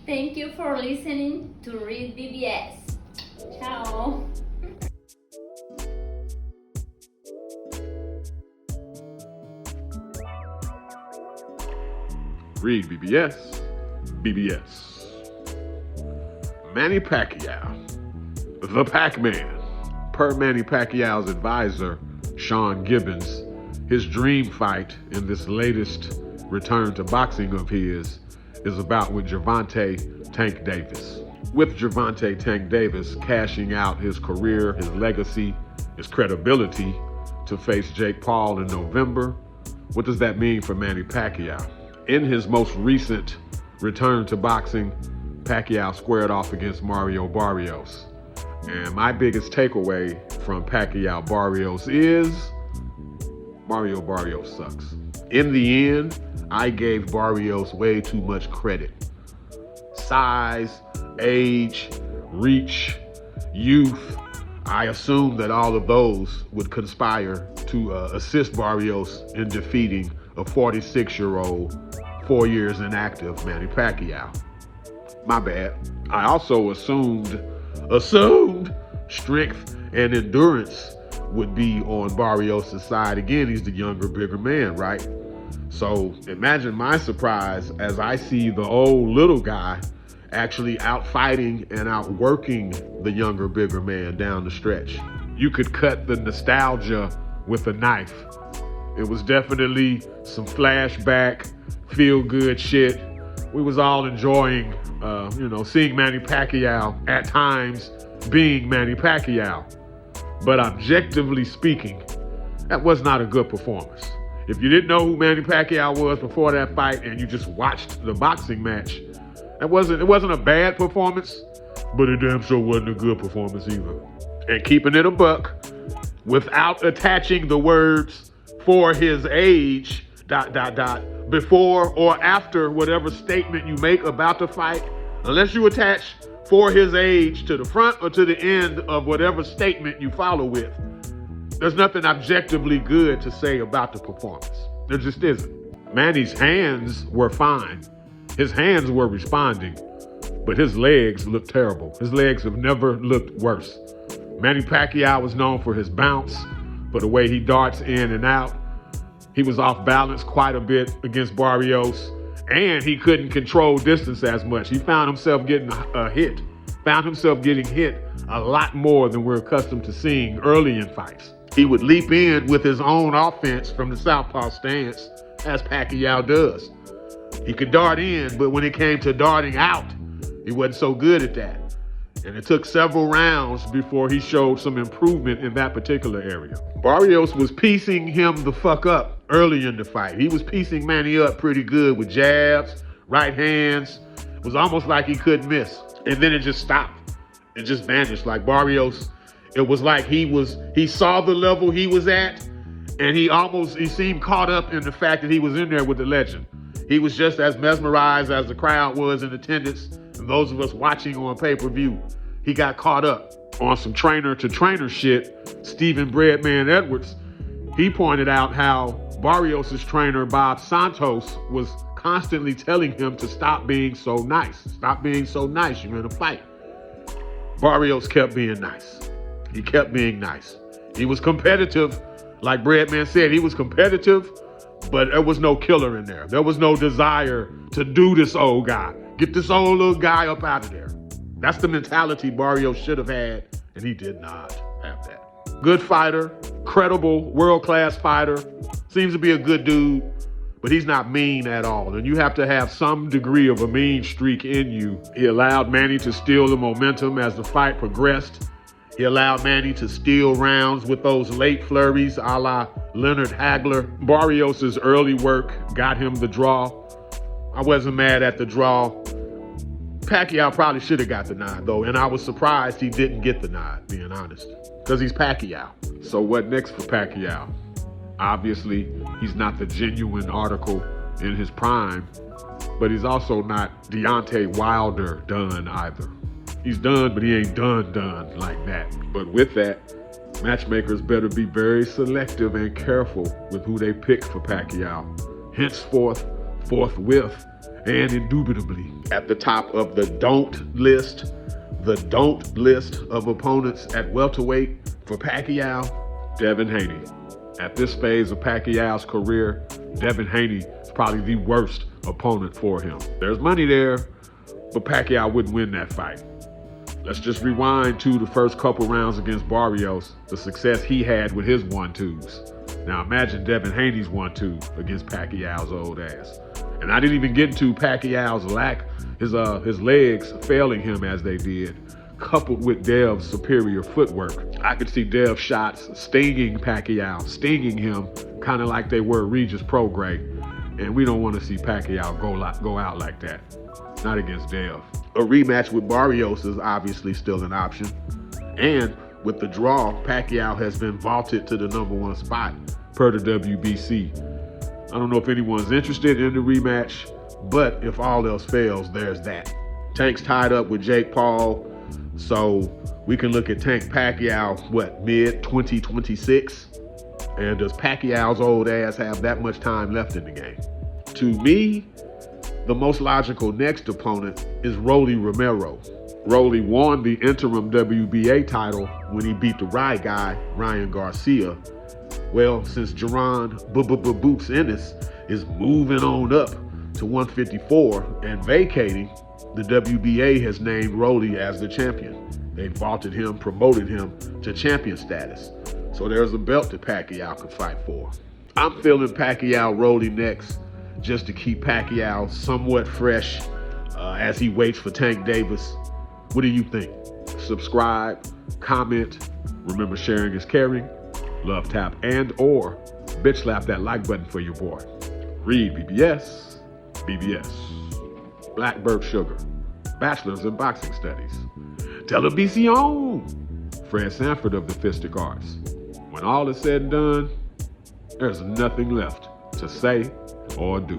Thank you for listening to REED-BBS. Ciao. REED-BBS, BBS. Manny Pacquiao, the Pac-Man. Per Manny Pacquiao's advisor, Sean Gibbons, his dream fight in this latest return to boxing of his is about with Gervonta Tank Davis. With Gervonta Tank Davis cashing out his career, his legacy, his credibility to face Jake Paul in November, what does that mean for Manny Pacquiao? In his most recent return to boxing, Pacquiao squared off against Mario Barrios. And my biggest takeaway from Pacquiao Barrios is Mario Barrios sucks. In the end, I gave Barrios way too much credit. Size, age, reach, youth. I assumed that all of those would conspire to assist Barrios in defeating a 46-year-old, 4 years inactive Manny Pacquiao. My bad. I also assumed strength and endurance would be on Barrios' side. Again, he's the younger, bigger man, right? So imagine my surprise as I see the old little guy actually out fighting and outworking the younger, bigger man down the stretch. You could cut the nostalgia with a knife. It was definitely some flashback, feel-good shit. We was all enjoying, seeing Manny Pacquiao at times being Manny Pacquiao. But objectively speaking, that was not a good performance. If you didn't know who Manny Pacquiao was before that fight and you just watched the boxing match, it wasn't a bad performance, but it damn sure wasn't a good performance either. And keeping it a buck, without attaching the words "for his age," ... before or after whatever statement you make about the fight, unless you attach "for his age" to the front or to the end of whatever statement you follow with, there's nothing objectively good to say about the performance. There just isn't. Manny's hands were fine. His hands were responding, but his legs looked terrible. His legs have never looked worse. Manny Pacquiao was known for his bounce, for the way he darts in and out. He was off balance quite a bit against Barrios, and he couldn't control distance as much. He found himself getting hit a lot more than we're accustomed to seeing early in fights. He would leap in with his own offense from the southpaw stance, as Pacquiao does. He could dart in, but when it came to darting out, he wasn't so good at that. And it took several rounds before he showed some improvement in that particular area. Barrios was piecing him the fuck up early in the fight. He was piecing Manny up pretty good with jabs, right hands. It was almost like he couldn't miss. And then it just stopped. It just vanished. Like Barrios, it was like he saw the level he was at, and he seemed caught up in the fact that he was in there with the legend. He was just as mesmerized as the crowd was in attendance and those of us watching on pay-per-view. He got caught up on some trainer-to-trainer shit. Stephen Breadman Edwards, he pointed out how Barrios' trainer, Bob Santos, was constantly telling him to stop being so nice. Stop being so nice, you're in a fight. Barrios kept being nice. He kept being nice. He was competitive. Like Breadman said, he was competitive, but there was no killer in there. There was no desire to do this old guy. Get this old little guy up out of there. That's the mentality Barrios should have had, and he did not have that. Good fighter, credible, world-class fighter. Seems to be a good dude, but he's not mean at all. And you have to have some degree of a mean streak in you. He allowed Manny to steal the momentum as the fight progressed. He allowed Manny to steal rounds with those late flurries a la Leonard Hagler. Barrios' early work got him the draw. I wasn't mad at the draw. Pacquiao probably should have got the nod, though, and I was surprised he didn't get the nod, being honest, because he's Pacquiao. So what next for Pacquiao? Obviously, he's not the genuine article in his prime, but he's also not Deontay Wilder done either. He's done, but he ain't done like that. But with that, matchmakers better be very selective and careful with who they pick for Pacquiao. Henceforth, forthwith, And indubitably at the top of the don't list of opponents at welterweight for Pacquiao, Devin Haney. At this phase of Pacquiao's career, Devin Haney is probably the worst opponent for him. There's money there, but Pacquiao wouldn't win that fight. Let's just rewind to the first couple rounds against Barrios, the success he had with his 1-2s. Now imagine Devin Haney's 1-2 against Pacquiao's old ass. And I didn't even get into Pacquiao's his legs failing him as they did, coupled with Dev's superior footwork. I could see Dev's shots stinging Pacquiao, stinging him, kind of like they were Regis Prograis. And we don't want to see Pacquiao go out like that. Not against Dev. A rematch with Barrios is obviously still an option. And with the draw, Pacquiao has been vaulted to the #1 spot per the WBC. I don't know if anyone's interested in the rematch, but if all else fails, there's that. Tank's tied up with Jake Paul, so we can look at Tank Pacquiao, mid-2026? And does Pacquiao's old ass have that much time left in the game? To me, the most logical next opponent is Rolly Romero. Rolly won the interim WBA title when he beat the Rye guy, Ryan Garcia. Well, since Jaron Boots Ennis is moving on up to 154 and vacating, the WBA has named Rolly as the champion. They vaulted him, promoted him to champion status. So there's a belt that Pacquiao can fight for. I'm feeling Pacquiao Rolly next, just to keep Pacquiao somewhat fresh as he waits for Tank Davis. What do you think? Subscribe, comment. Remember, sharing is caring. Love, tap, and or bitch slap that like button for your boy. REED-BBS, BBS. Blackbird Sugar, Bachelor's in Boxing Studies. Television. Fred Sanford of the Fistic Arts. When all is said and done, there's nothing left to say or do.